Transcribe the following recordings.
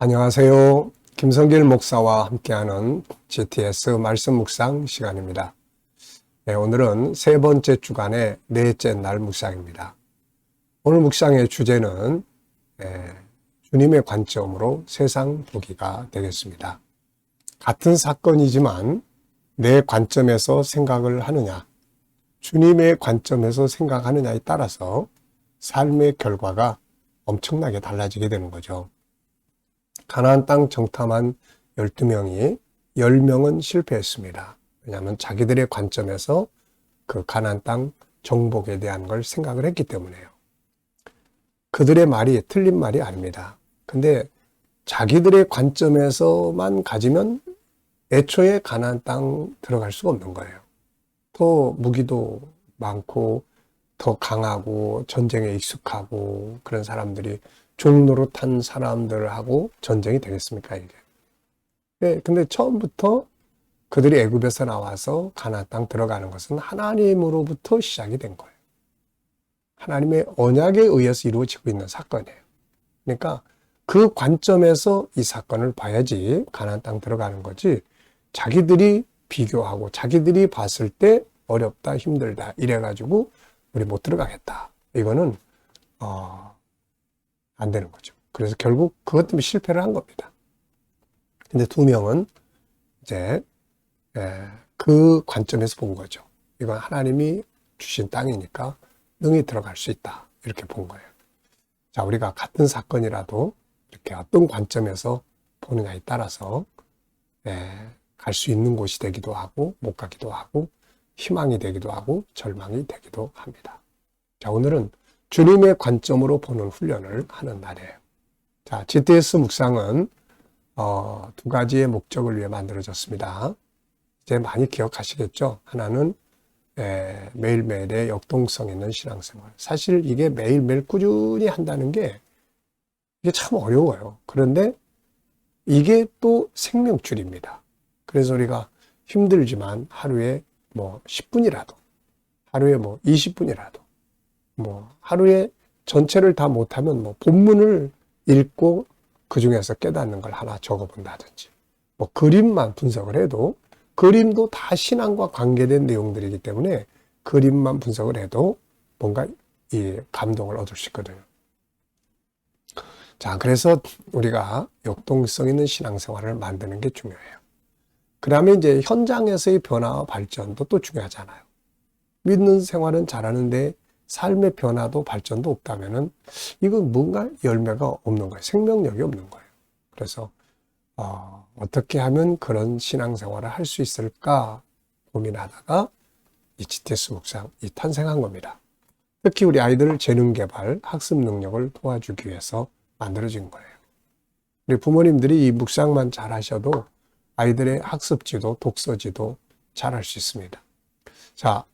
안녕하세요. 김성길 목사와 함께하는 GTS 말씀 묵상 시간입니다. 네, 오늘은 세 번째 주간의 넷째 날 묵상입니다. 오늘 묵상의 주제는 주님의 관점으로 세상 보기가 되겠습니다. 같은 사건이지만 내 관점에서 생각을 하느냐, 주님의 관점에서 생각하느냐에 따라서 삶의 결과가 엄청나게 달라지게 되는 거죠. 가나안 땅 정탐한 12명이 10명은 실패했습니다. 왜냐하면 자기들의 관점에서 그 가나안 땅 정복에 대한 걸 생각을 했기 때문에요. 그들의 말이 틀린 말이 아닙니다. 근데 자기들의 관점에서만 가지면 애초에 가나안 땅 들어갈 수가 없는 거예요. 더 무기도 많고 더 강하고 전쟁에 익숙하고 그런 사람들이 종노릇한 사람들하고 전쟁이 되겠습니까, 이게? 네, 근데 처음부터 그들이 애굽에서 나와서 가나안 땅 들어가는 것은 하나님으로부터 시작이 된 거예요. 하나님의 언약에 의해서 이루어지고 있는 사건이에요. 그러니까 그 관점에서 이 사건을 봐야지 가나안 땅 들어가는 거지, 자기들이 비교하고 자기들이 봤을 때 어렵다, 힘들다 이래가지고 우리 못 들어가겠다. 이거는 안 되는 거죠. 그래서 결국 그것 때문에 실패를 한 겁니다. 근데 두 명은 이제 그 관점에서 본 거죠. 이건 하나님이 주신 땅이니까 능히 들어갈 수 있다. 이렇게 본 거예요. 자, 우리가 같은 사건이라도 이렇게 어떤 관점에서 보느냐에 따라서 갈 수 있는 곳이 되기도 하고 못 가기도 하고 희망이 되기도 하고 절망이 되기도 합니다. 자, 오늘은 주님의 관점으로 보는 훈련을 하는 날이에요. 자, GTS 묵상은 두 가지의 목적을 위해 만들어졌습니다. 이제 많이 기억하시겠죠? 하나는 매일매일의 역동성 있는 신앙생활. 사실 이게 매일매일 꾸준히 한다는 게 이게 참 어려워요. 그런데 이게 또 생명줄입니다. 그래서 우리가 힘들지만 하루에 뭐 10분이라도, 하루에 뭐 20분이라도, 뭐 하루에 전체를 다 못하면 뭐 본문을 읽고 그 중에서 깨닫는 걸 하나 적어본다든지, 뭐 그림만 분석을 해도, 그림도 다 신앙과 관계된 내용들이기 때문에 그림만 분석을 해도 뭔가 이 감동을 얻을 수 있거든요. 자, 그래서 우리가 역동성 있는 신앙생활을 만드는 게 중요해요. 그 다음에 이제 현장에서의 변화와 발전도 또 중요하잖아요. 믿는 생활은 잘하는데 삶의 변화도 발전도 없다면은 이건 뭔가 열매가 없는 거예요. 생명력이 없는 거예요. 그래서 어떻게 하면 그런 신앙생활을 할 수 있을까 고민하다가 이 GTS 묵상 탄생한 겁니다. 특히 우리 아이들 재능 개발, 학습 능력을 도와주기 위해서 만들어진 거예요. 우리 부모님들이 이 묵상만 잘 하셔도 아이들의 학습지도 독서지도 잘 할 수 있습니다. 자,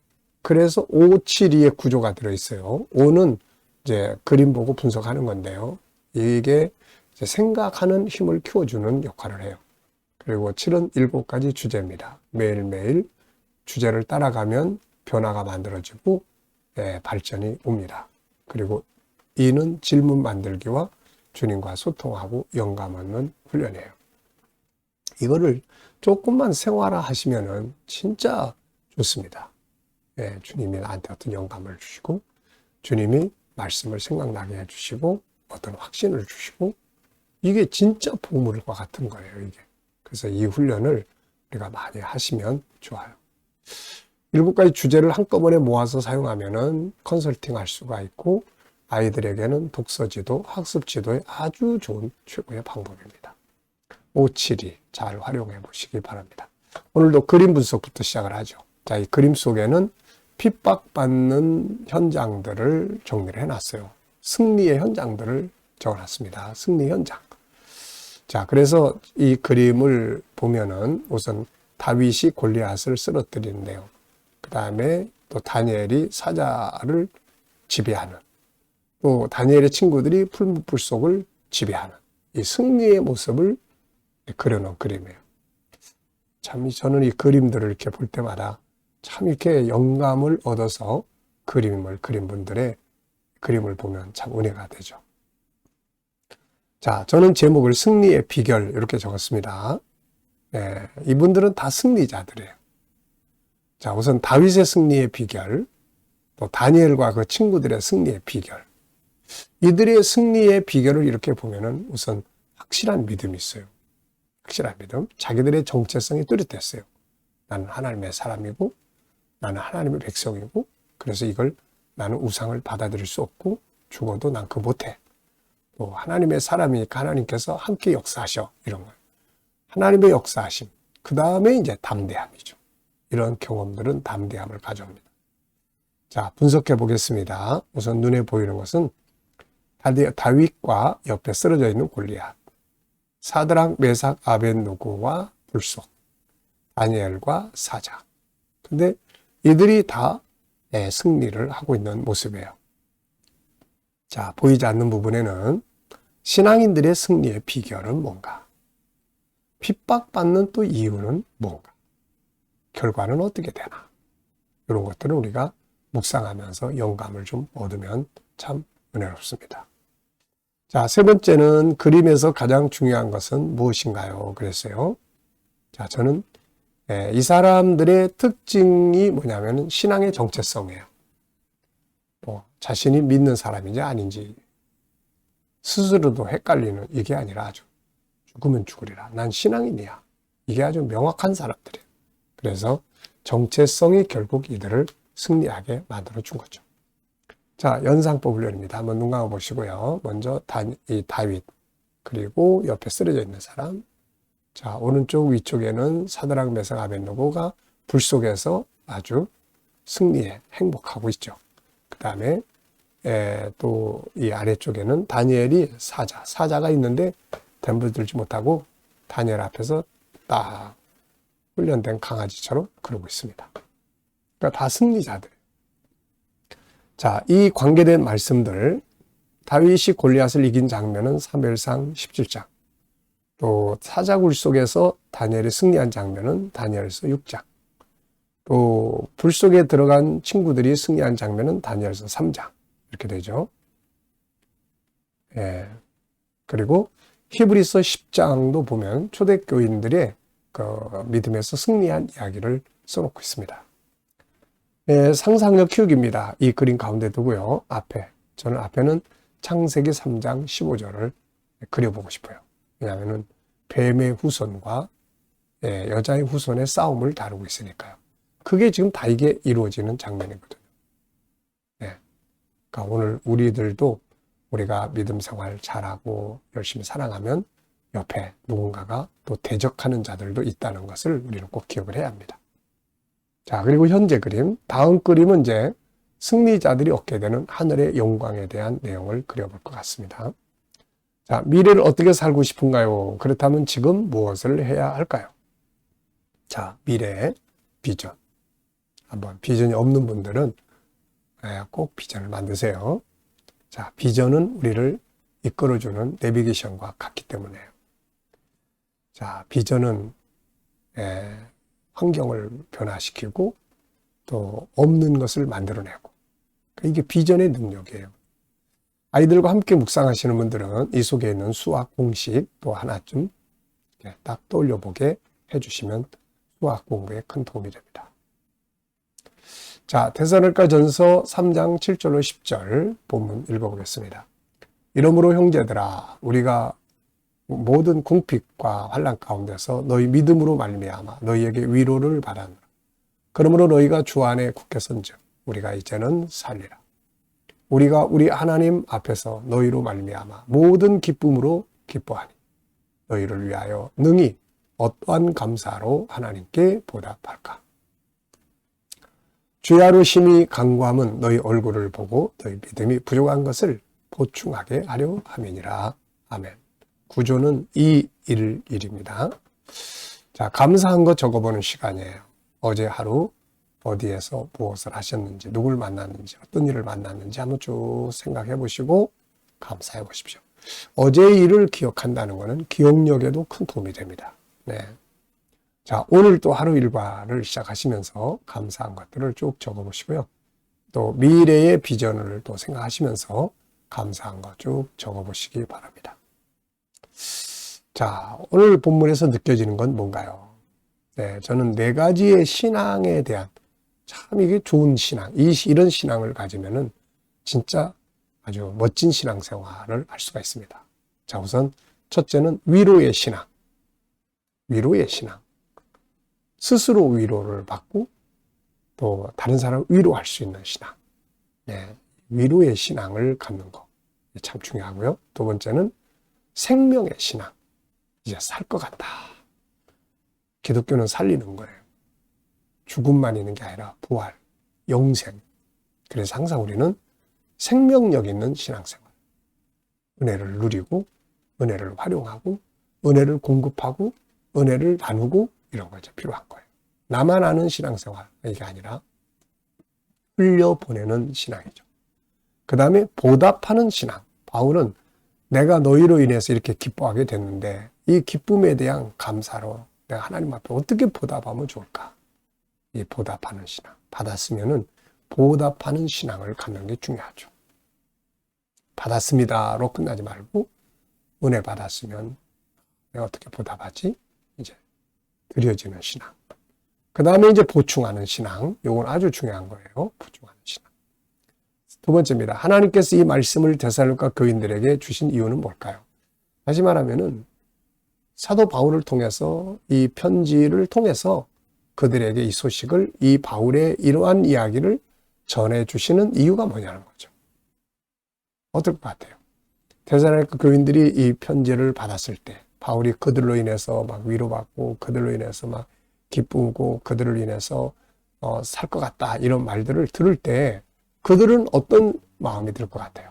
그래서 572의 구조가 들어있어요. 5는 이제 그림 보고 분석하는 건데요. 이게 이제 생각하는 힘을 키워주는 역할을 해요. 그리고 7은 7가지 주제입니다. 매일매일 주제를 따라가면 변화가 만들어지고 발전이 옵니다. 그리고 2는 질문 만들기와 주님과 소통하고 영감 얻는 훈련이에요. 이거를 조금만 생활화하시면은 진짜 좋습니다. 주님이 나한테 어떤 영감을 주시고 주님이 말씀을 생각나게 해주시고 어떤 확신을 주시고 이게 진짜 보물과 같은 거예요, 이게. 그래서 이 훈련을 우리가 많이 하시면 좋아요. 7가지 주제를 한꺼번에 모아서 사용하면은 컨설팅 할 수가 있고 아이들에게는 독서지도 학습지도에 아주 좋은 최고의 방법입니다. 572 잘 활용해 보시기 바랍니다. 오늘도 그림 분석부터 시작을 하죠. 자, 이 그림 속에는 핍박받는 현장들을 정리를 해놨어요. 승리의 현장들을 적어놨습니다. 승리 현장. 자, 그래서 이 그림을 보면은 우선 다윗이 골리앗을 쓰러뜨리는데요. 그 다음에 또 다니엘이 사자를 지배하는, 또 다니엘의 친구들이 풀무불 속을 지배하는 이 승리의 모습을 그려놓은 그림이에요. 참 저는 이 그림들을 이렇게 볼 때마다 참 이렇게 영감을 얻어서 그림을 그린 분들의 그림을 보면 참 은혜가 되죠. 자, 저는 제목을 승리의 비결 이렇게 적었습니다. 네, 이분들은 다 승리자들이에요. 자, 우선 다윗의 승리의 비결, 또 다니엘과 그 친구들의 승리의 비결. 이들의 승리의 비결을 이렇게 보면은 우선 확실한 믿음이 있어요. 확실한 믿음. 자기들의 정체성이 뚜렷했어요. 나는 하나님의 사람이고, 나는 하나님의 백성이고, 그래서 이걸 나는 우상을 받아들일 수 없고, 죽어도 난 그거 못해. 또 하나님의 사람이니까 하나님께서 함께 역사하셔. 이런 거예요. 하나님의 역사하심. 그 다음에 이제 담대함이죠. 이런 경험들은 담대함을 가져옵니다. 자, 분석해 보겠습니다. 우선 눈에 보이는 것은 다윗과 옆에 쓰러져 있는 골리앗, 사드락, 메삭, 아벳느고와 불속, 다니엘과 사자. 근데 이들이 다 승리를 하고 있는 모습이에요. 자, 보이지 않는 부분에는 신앙인들의 승리의 비결은 뭔가? 핍박받는 또 이유는 뭔가? 결과는 어떻게 되나? 이런 것들을 우리가 묵상하면서 영감을 좀 얻으면 참 은혜롭습니다. 자, 세 번째는 그림에서 가장 중요한 것은 무엇인가요? 그랬어요. 자, 저는 이 사람들의 특징이 뭐냐면 신앙의 정체성이에요. 자신이 믿는 사람인지 아닌지 스스로도 헷갈리는 이게 아니라 아주 죽으면 죽으리라. 난 신앙인이야. 이게 아주 명확한 사람들이에요. 그래서 정체성이 결국 이들을 승리하게 만들어 준 거죠. 자, 연상법을 열립니다. 한번 눈 감아 보시고요. 먼저 이 다윗, 그리고 옆에 쓰러져 있는 사람. 자, 오른쪽 위쪽에는 사드락, 메삭, 아벳느고가 불 속에서 아주 승리에 행복하고 있죠. 그 다음에 또 이 아래쪽에는 다니엘이 사자가 있는데 덤벼들지 못하고 다니엘 앞에서 딱 훈련된 강아지처럼 그러고 있습니다. 그러니까 다 승리자들. 자, 이 관계된 말씀들, 다윗이 골리앗을 이긴 장면은 사무엘상 17장, 또 사자굴 속에서 다니엘이 승리한 장면은 다니엘서 6장, 또 불 속에 들어간 친구들이 승리한 장면은 다니엘서 3장 이렇게 되죠. 그리고 히브리서 10장도 보면 초대교인들의 그 믿음에서 승리한 이야기를 써놓고 있습니다. 상상력 키우기입니다. 이 그림 가운데 두고요. 저는 앞에는 창세기 3장 15절을 그려보고 싶어요. 왜냐하면 뱀의 후손과 여자의 후손의 싸움을 다루고 있으니까요. 그게 지금 다 이게 이루어지는 장면이거든요. 그러니까 오늘 우리들도 우리가 믿음 생활 잘하고 열심히 사랑하면 옆에 누군가가 또 대적하는 자들도 있다는 것을 우리는 꼭 기억을 해야 합니다. 자, 그리고 현재 그림, 다음 그림은 이제 승리자들이 얻게 되는 하늘의 영광에 대한 내용을 그려볼 것 같습니다. 자, 미래를 어떻게 살고 싶은가요? 그렇다면 지금 무엇을 해야 할까요? 자, 미래의 비전. 한번 비전이 없는 분들은 꼭 비전을 만드세요. 자, 비전은 우리를 이끌어주는 내비게이션과 같기 때문에요. 자, 비전은 환경을 변화시키고 또 없는 것을 만들어내고, 이게 비전의 능력이에요. 아이들과 함께 묵상하시는 분들은 이 속에 있는 수학 공식 또 하나쯤 딱 떠올려 보게 해주시면 수학 공부에 큰 도움이 됩니다. 자, 데살로니가전서 3장 7절로 10절 본문 읽어보겠습니다. 이러므로 형제들아, 우리가 모든 궁핍과 환난 가운데서 너희 믿음으로 말미암아 너희에게 위로를 받았노라. 그러므로 너희가 주 안에 굳게 선즉 우리가 이제는 살리라. 우리가 우리 하나님 앞에서 너희로 말미암아 모든 기쁨으로 기뻐하니 너희를 위하여 능히 어떠한 감사로 하나님께 보답할까. 주야로 심히 간구함은 너희 얼굴을 보고 너희 믿음이 부족한 것을 보충하게 하려 함이니라. 아멘. 구조는 이 일입니다. 자, 감사한 거 적어보는 시간이에요. 어제 하루 어디에서 무엇을 하셨는지, 누굴 만났는지, 어떤 일을 만났는지 한번 쭉 생각해 보시고 감사해 보십시오. 어제의 일을 기억한다는 것은 기억력에도 큰 도움이 됩니다. 네. 자, 오늘 또 하루 일과를 시작하시면서 감사한 것들을 쭉 적어 보시고요. 또 미래의 비전을 또 생각하시면서 감사한 거 쭉 적어 보시기 바랍니다. 자, 오늘 본문에서 느껴지는 건 뭔가요? 네, 저는 네 가지의 신앙에 대한 참 이게 좋은 신앙, 이런 신앙을 가지면은 진짜 아주 멋진 신앙생활을 할 수가 있습니다. 자, 우선 첫째는 위로의 신앙. 위로의 신앙. 스스로 위로를 받고 또 다른 사람을 위로할 수 있는 신앙. 네, 위로의 신앙을 갖는 거 참 중요하고요. 두 번째는 생명의 신앙. 이제 살 것 같다. 기독교는 살리는 거예요. 죽음만 있는 게 아니라 부활, 영생. 그래서 항상 우리는 생명력 있는 신앙생활. 은혜를 누리고, 은혜를 활용하고, 은혜를 공급하고, 은혜를 나누고, 이런 거 이제 필요한 거예요. 나만 아는 신앙생활. 이게 아니라 흘려보내는 신앙이죠. 그 다음에 보답하는 신앙. 바울은 내가 너희로 인해서 이렇게 기뻐하게 됐는데 이 기쁨에 대한 감사로 내가 하나님 앞에 어떻게 보답하면 좋을까? 이 보답하는 신앙. 받았으면은 보답하는 신앙을 갖는 게 중요하죠. 받았습니다로 끝나지 말고 은혜 받았으면 내가 어떻게 보답하지? 이제 드려지는 신앙. 그 다음에 이제 보충하는 신앙. 요건 아주 중요한 거예요. 보충하는 신앙. 두 번째입니다. 하나님께서 이 말씀을 데살로니가 교인들에게 주신 이유는 뭘까요? 다시 말하면은 사도 바울을 통해서 이 편지를 통해서 그들에게 이 소식을 이 바울의 이러한 이야기를 전해주시는 이유가 뭐냐는 거죠. 어떨 것 같아요? 데살로니가 교인들이 이 편지를 받았을 때 바울이 그들로 인해서 막 위로받고 그들로 인해서 막 기쁘고 그들을 인해서 살 것 같다 이런 말들을 들을 때 그들은 어떤 마음이 들 것 같아요?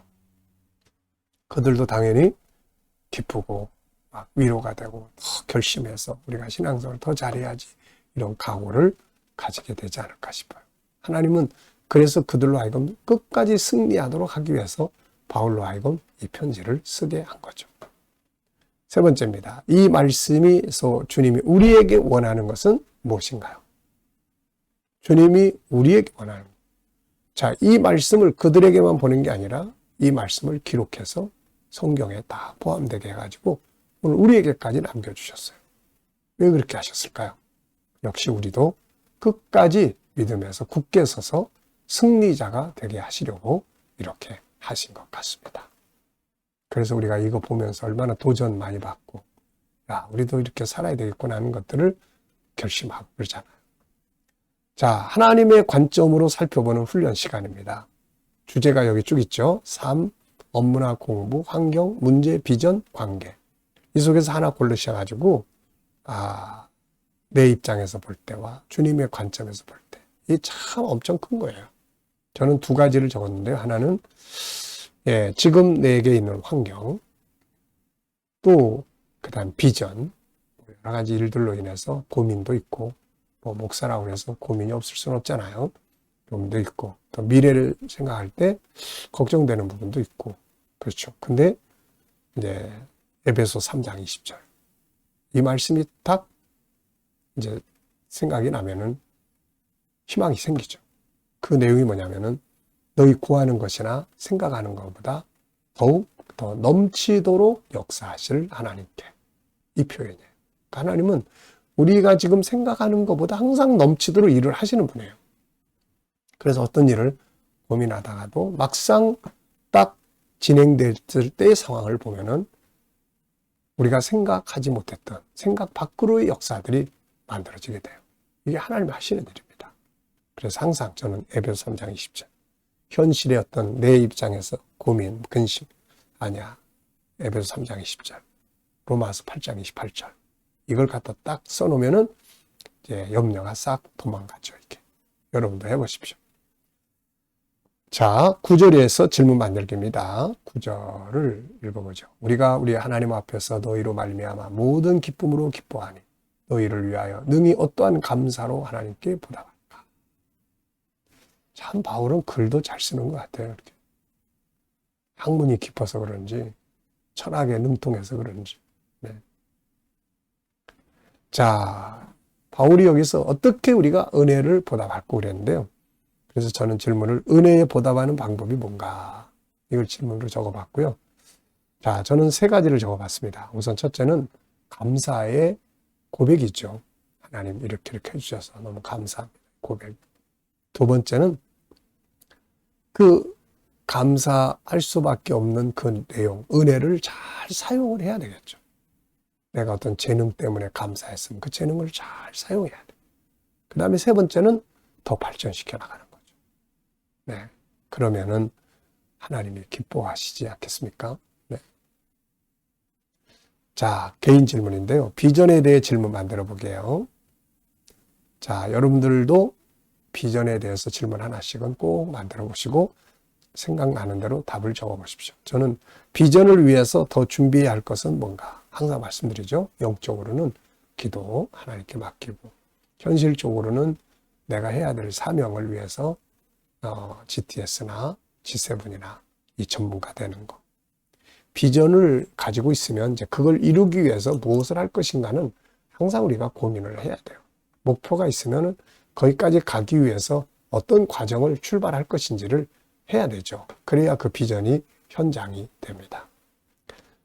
그들도 당연히 기쁘고 막 위로가 되고 더 결심해서 우리가 신앙생활을 더 잘해야지 이런 각오를 가지게 되지 않을까 싶어요. 하나님은 그래서 그들로 하여금 끝까지 승리하도록 하기 위해서 바울로 하여금 이 편지를 쓰게 한 거죠. 세 번째입니다. 이 말씀에서 주님이 우리에게 원하는 것은 무엇인가요? 주님이 우리에게 원하는 것. 자, 이 말씀을 그들에게만 보낸 게 아니라 이 말씀을 기록해서 성경에 다 포함되게 해가지고 오늘 우리에게까지 남겨주셨어요. 왜 그렇게 하셨을까요? 역시 우리도 끝까지 믿음에서 굳게 서서 승리자가 되게 하시려고 이렇게 하신 것 같습니다. 그래서 우리가 이거 보면서 얼마나 도전 많이 받고 야, 우리도 이렇게 살아야 되겠구나 하는 것들을 결심하고 그러잖아요. 자, 하나님의 관점으로 살펴보는 훈련 시간입니다. 주제가 여기 쭉 있죠. 삶, 업무나 공부, 환경, 문제, 비전, 관계. 이 속에서 하나 고르셔가지고 내 입장에서 볼 때와 주님의 관점에서 볼 때 이게 참 엄청 큰 거예요. 저는 두 가지를 적었는데요. 하나는 지금 내게 있는 환경, 또 그다음 비전, 여러 가지 일들로 인해서 고민도 있고 뭐 목사라고 해서 고민이 없을 수는 없잖아요. 고민도 있고 또 미래를 생각할 때 걱정되는 부분도 있고 그렇죠. 근데 이제 에베소 3장 20절 이 말씀이 딱 이제 생각이 나면은 희망이 생기죠. 그 내용이 뭐냐면은 너희 구하는 것이나 생각하는 것보다 더욱 더 넘치도록 역사하실 하나님께 이 표현이에요. 그러니까 하나님은 우리가 지금 생각하는 것보다 항상 넘치도록 일을 하시는 분이에요. 그래서 어떤 일을 고민하다가도 막상 딱 진행됐을 때의 상황을 보면은 우리가 생각하지 못했던 생각 밖으로의 역사들이 만들어지게 돼요. 이게 하나님이 하시는 일입니다. 그래서 항상 저는 에베소 3장 20절 현실의 어떤 내 입장에서 고민, 근심 아니야. 에베소 3장 20절 로마서 8장 28절 이걸 갖다 딱 써놓으면은 이제 염려가 싹 도망가죠. 이렇게 여러분도 해보십시오. 자, 9절에서 질문 만들기입니다. 9절을 읽어보죠. 우리가 우리 하나님 앞에서 너희로 말미암아 모든 기쁨으로 기뻐하니 너희를 위하여 능히 어떠한 감사로 하나님께 보답할까. 참 바울은 글도 잘 쓰는 것 같아요. 이렇게. 학문이 깊어서 그런지 철학에 능통해서 그런지. 네. 자, 바울이 여기서 어떻게 우리가 은혜를 보답할까 그랬는데요. 그래서 저는 질문을 은혜에 보답하는 방법이 뭔가 이걸 질문으로 적어봤고요. 자, 저는 세 가지를 적어봤습니다. 우선 첫째는 감사의 고백이죠. 하나님 이렇게 해주셔서 너무 감사합니다. 고백. 두 번째는 그 감사할 수밖에 없는 그 내용, 은혜를 잘 사용을 해야 되겠죠. 내가 어떤 재능 때문에 감사했으면 그 재능을 잘 사용해야 돼. 그 다음에 세 번째는 더 발전시켜 나가는 거죠. 네. 그러면은 하나님이 기뻐하시지 않겠습니까? 네. 자, 개인 질문인데요. 비전에 대해 질문 만들어 보게요. 자, 여러분들도 비전에 대해서 질문 하나씩은 꼭 만들어 보시고 생각나는 대로 답을 적어 보십시오. 저는 비전을 위해서 더 준비해야 할 것은 뭔가 항상 말씀드리죠. 영적으로는 기도 하나님께 맡기고 현실적으로는 내가 해야 될 사명을 위해서 GTS나 G7이나 이 전문가 되는 거. 비전을 가지고 있으면 이제 그걸 이루기 위해서 무엇을 할 것인가는 항상 우리가 고민을 해야 돼요. 목표가 있으면 거기까지 가기 위해서 어떤 과정을 출발할 것인지를 해야 되죠. 그래야 그 비전이 현장이 됩니다.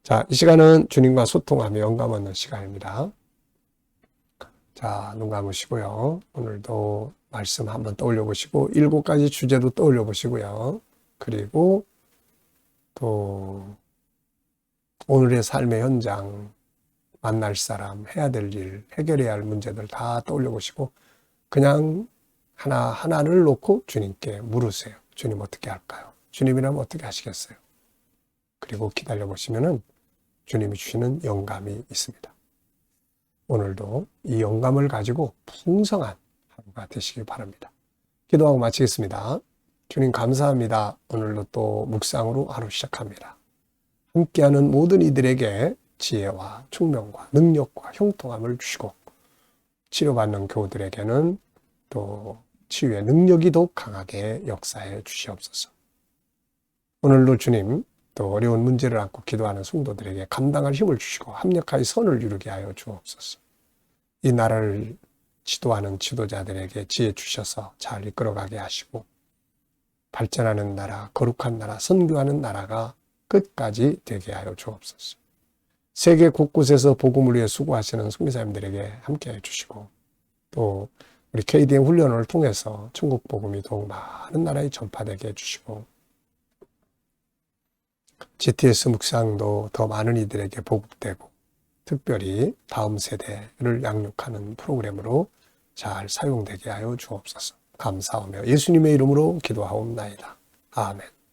자, 이 시간은 주님과 소통하며 영감 얻는 시간입니다. 자, 눈 감으시고요. 오늘도 말씀 한번 떠올려 보시고 7가지 주제도 떠올려 보시고요. 그리고 또 오늘의 삶의 현장, 만날 사람, 해야 될 일, 해결해야 할 문제들 다 떠올려 보시고 그냥 하나하나를 놓고 주님께 물으세요. 주님 어떻게 할까요? 주님이라면 어떻게 하시겠어요? 그리고 기다려 보시면은 주님이 주시는 영감이 있습니다. 오늘도 이 영감을 가지고 풍성한 하루가 되시길 바랍니다. 기도하고 마치겠습니다. 주님 감사합니다. 오늘도 또 묵상으로 하루 시작합니다. 함께하는 모든 이들에게 지혜와 총명과 능력과 형통함을 주시고 치료받는 교우들에게는 또 치유의 능력이 더욱 강하게 역사해 주시옵소서. 오늘도 주님 또 어려운 문제를 안고 기도하는 성도들에게 감당할 힘을 주시고 합력하여 선을 이루게 하여 주옵소서. 이 나라를 지도하는 지도자들에게 지혜 주셔서 잘 이끌어가게 하시고 발전하는 나라, 거룩한 나라, 선교하는 나라가 끝까지 되게 하여 주옵소서. 세계 곳곳에서 복음을 위해 수고하시는 선교사님들에게 함께해 주시고 또 우리 KDM 훈련을 통해서 천국 복음이 더욱 많은 나라에 전파되게 해주시고 GTS 묵상도 더 많은 이들에게 보급되고 특별히 다음 세대를 양육하는 프로그램으로 잘 사용되게 하여 주옵소서. 감사하며 예수님의 이름으로 기도하옵나이다. 아멘.